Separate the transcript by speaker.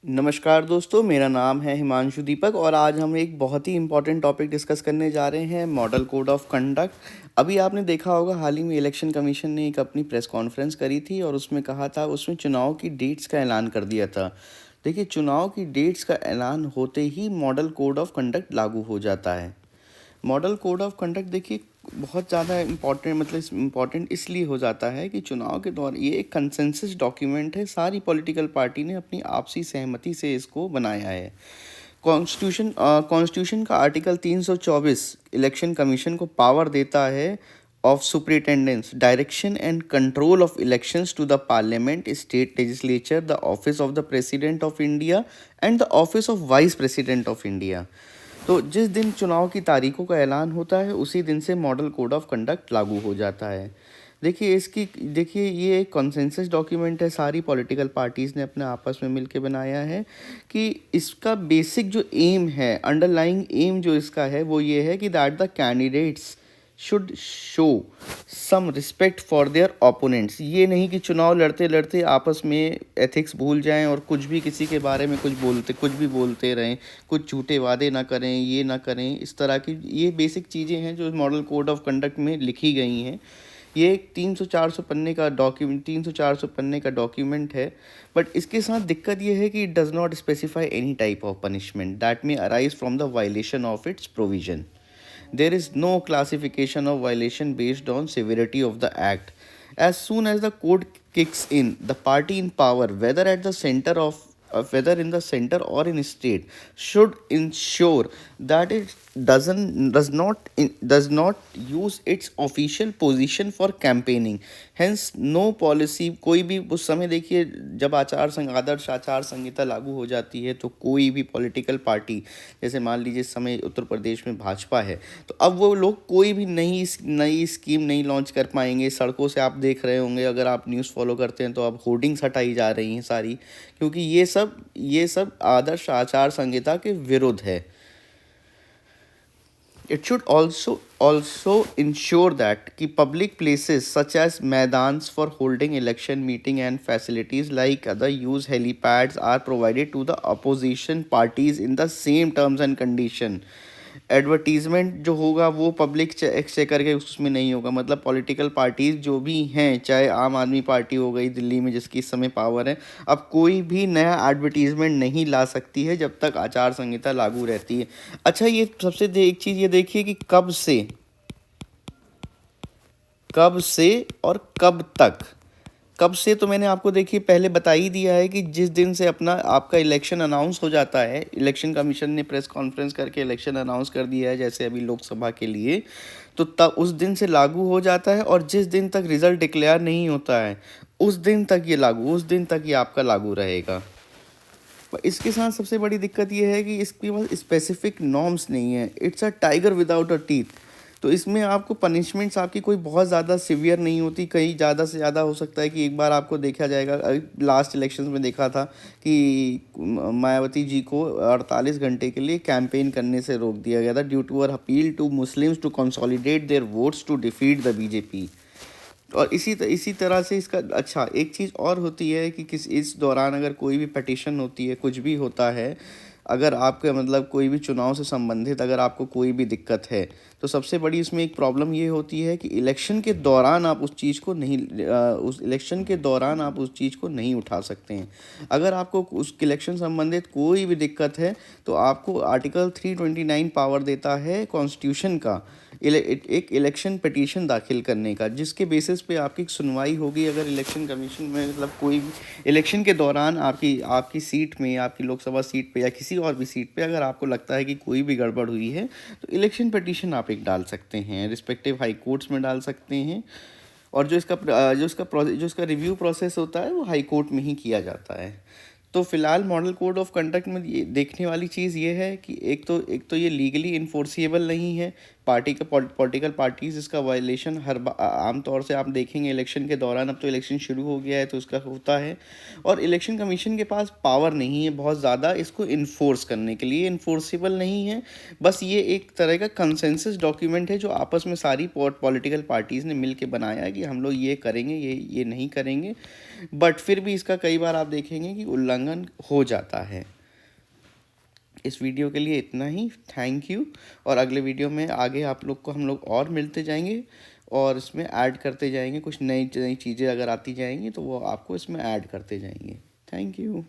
Speaker 1: नमस्कार दोस्तों, मेरा नाम है हिमांशु दीपक और आज हम एक बहुत ही इम्पोर्टेंट टॉपिक डिस्कस करने जा रहे हैं, मॉडल कोड ऑफ कंडक्ट। अभी आपने देखा होगा, हाल ही में इलेक्शन कमीशन ने एक अपनी प्रेस कॉन्फ्रेंस करी थी और उसमें कहा था, उसमें चुनाव की डेट्स का ऐलान कर दिया था। देखिए, चुनाव की डेट्स का ऐलान होते ही मॉडल कोड ऑफ कंडक्ट लागू हो जाता है। मॉडल कोड ऑफ कंडक्ट देखिए बहुत ज़्यादा इम्पॉर्टेंट, मतलब इम्पॉर्टेंट इसलिए हो जाता है कि चुनाव के दौरान ये एक कंसेंसस डॉक्यूमेंट है। सारी पॉलिटिकल पार्टी ने अपनी आपसी सहमति से इसको बनाया है। कॉन्स्टिट्यूशन का आर्टिकल 324 इलेक्शन कमीशन को पावर देता है of superintendence, direction and control of elections to the parliament, state legislature, the office of the president of India and the office of vice president of India. तो जिस दिन चुनाव की तारीखों का ऐलान होता है उसी दिन से मॉडल कोड ऑफ कंडक्ट लागू हो जाता है। देखिए ये एक कॉन्सेंसस डॉक्यूमेंट है, सारी पॉलिटिकल पार्टीज़ ने अपने आपस में मिलके बनाया है कि इसका बेसिक जो एम है, अंडरलाइंग एम जो इसका है वो ये है कि that the candidates should show some respect for their opponents. ये नहीं कि चुनाव लड़ते लड़ते आपस में एथिक्स भूल जाएं और कुछ भी किसी के बारे में कुछ भी बोलते रहें, कुछ झूठे वादे ना करें, ये ना करें। इस तरह की ये बेसिक चीज़ें हैं जो मॉडल कोड ऑफ कंडक्ट में लिखी गई हैं। ये एक 300-400 पन्ने का डॉक्यूमेंट है। बट इसके साथ दिक्कत ये है कि it does not specify any type of punishment that may arise from the violation of its provision. There is no classification of violation based on severity of the act. As soon as the code kicks in, the party in power, whether in the center or in state, should ensure that it does not use its official position for campaigning. Hence, no policy, कोई भी उस समय देखिए जब आदर्श आचार संहिता लागू हो जाती है तो कोई भी पॉलिटिकल पार्टी, जैसे मान लीजिए इस समय उत्तर प्रदेश में भाजपा है, तो अब वो लोग कोई भी नई स्कीम नहीं लॉन्च कर पाएंगे। सड़कों से आप देख रहे होंगे, अगर आप न्यूज़ फॉलो करते हैं तो अब होर्डिंग्स हटाई जा रही हैं सारी, क्योंकि ये सब आदर्श आचार संहिता के विरुद्ध है। It should also ensure that कि public places such as मैदान्स for holding election meeting and facilities like other use helipads are provided to the opposition parties in the same terms and condition। Advertisement जो होगा वो public से करके उसमें नहीं होगा। मतलब पॉलिटिकल पार्टीज जो भी हैं, चाहे आम आदमी पार्टी हो गई दिल्ली में जिसकी इस समय पावर है, अब कोई भी नया एडवर्टीजमेंट नहीं ला सकती है जब तक आचार संहिता लागू रहती है। अच्छा, ये सबसे एक चीज़ ये देखिए कि कब से और कब से तो मैंने आपको देखिए पहले बता ही दिया है कि जिस दिन से आपका इलेक्शन अनाउंस हो जाता है, इलेक्शन कमीशन ने प्रेस कॉन्फ्रेंस करके इलेक्शन अनाउंस कर दिया है जैसे अभी लोकसभा के लिए, तो तब उस दिन से लागू हो जाता है। और जिस दिन तक रिजल्ट डिक्लेयर नहीं होता है उस दिन तक ये आपका लागू रहेगा। इसके साथ सबसे बड़ी दिक्कत ये है कि इसके पास स्पेसिफिक नॉर्म्स नहीं है। It's a tiger without a teeth. तो इसमें आपको पनिशमेंट्स आपकी कोई बहुत ज़्यादा सिवियर नहीं होती। कहीं ज़्यादा से ज़्यादा हो सकता है कि एक बार आपको देखा जाएगा, लास्ट इलेक्शंस में देखा था कि मायावती जी को 48 घंटे के लिए कैंपेन करने से रोक दिया गया था due to uh appeal to Muslims to consolidate their votes to defeat the BJP. और इसी तरह से इसका अच्छा एक चीज़ और होती है कि इस दौरान अगर कोई भी पटिशन होती है, कुछ भी होता है, अगर आपके मतलब कोई भी चुनाव से संबंधित अगर आपको कोई भी दिक्कत है, तो सबसे बड़ी इसमें एक प्रॉब्लम ये होती है कि इलेक्शन के दौरान आप उस चीज़ को नहीं उठा सकते हैं। अगर आपको उस इलेक्शन संबंधित कोई भी दिक्कत है तो आपको आर्टिकल 329 पावर देता है कॉन्स्टिट्यूशन का एक इलेक्शन पिटीशन दाखिल करने का, जिसके बेसिस पे आपकी सुनवाई होगी। अगर इलेक्शन कमीशन में मतलब कोई भी इलेक्शन के दौरान आपकी सीट में, आपकी लोकसभा सीट पे या किसी और भी सीट पे अगर आपको लगता है कि कोई भी गड़बड़ हुई है तो इलेक्शन पिटीशन आप एक डाल सकते हैं, रिस्पेक्टिव हाई कोर्ट्स में डाल सकते हैं। और जो इसका रिव्यू प्रोसेस होता है वो हाई कोर्ट में ही किया जाता है। तो फिलहाल मॉडल कोड ऑफ कंडक्ट में ये देखने वाली चीज़ ये है कि एक तो ये लीगली इन्फोर्सिएबल नहीं है, पॉलिटिकल पार्टीज़ इसका वायलेशन आम तौर से आप देखेंगे इलेक्शन के दौरान। अब तो इलेक्शन शुरू हो गया है तो उसका होता है, और इलेक्शन कमीशन के पास पावर नहीं है बहुत ज़्यादा इसको इन्फोर्स करने के लिए, इन्फोर्सिबल नहीं है। बस ये एक तरह का कंसेंसस डॉक्यूमेंट है जो आपस में सारी पॉलिटिकल पार्टीज़ ने मिल के बनाया है कि हम लोग ये करेंगे, ये नहीं करेंगे। बट फिर भी इसका कई बार आप देखेंगे कि उल्लंघन हो जाता है। इस वीडियो के लिए इतना ही, थैंक यू। और अगले वीडियो में आगे आप लोग को हम लोग और मिलते जाएंगे और इसमें ऐड करते जाएंगे, कुछ नई नई चीज़ें अगर आती जाएंगी तो वो आपको इसमें ऐड करते जाएंगे। Thank you.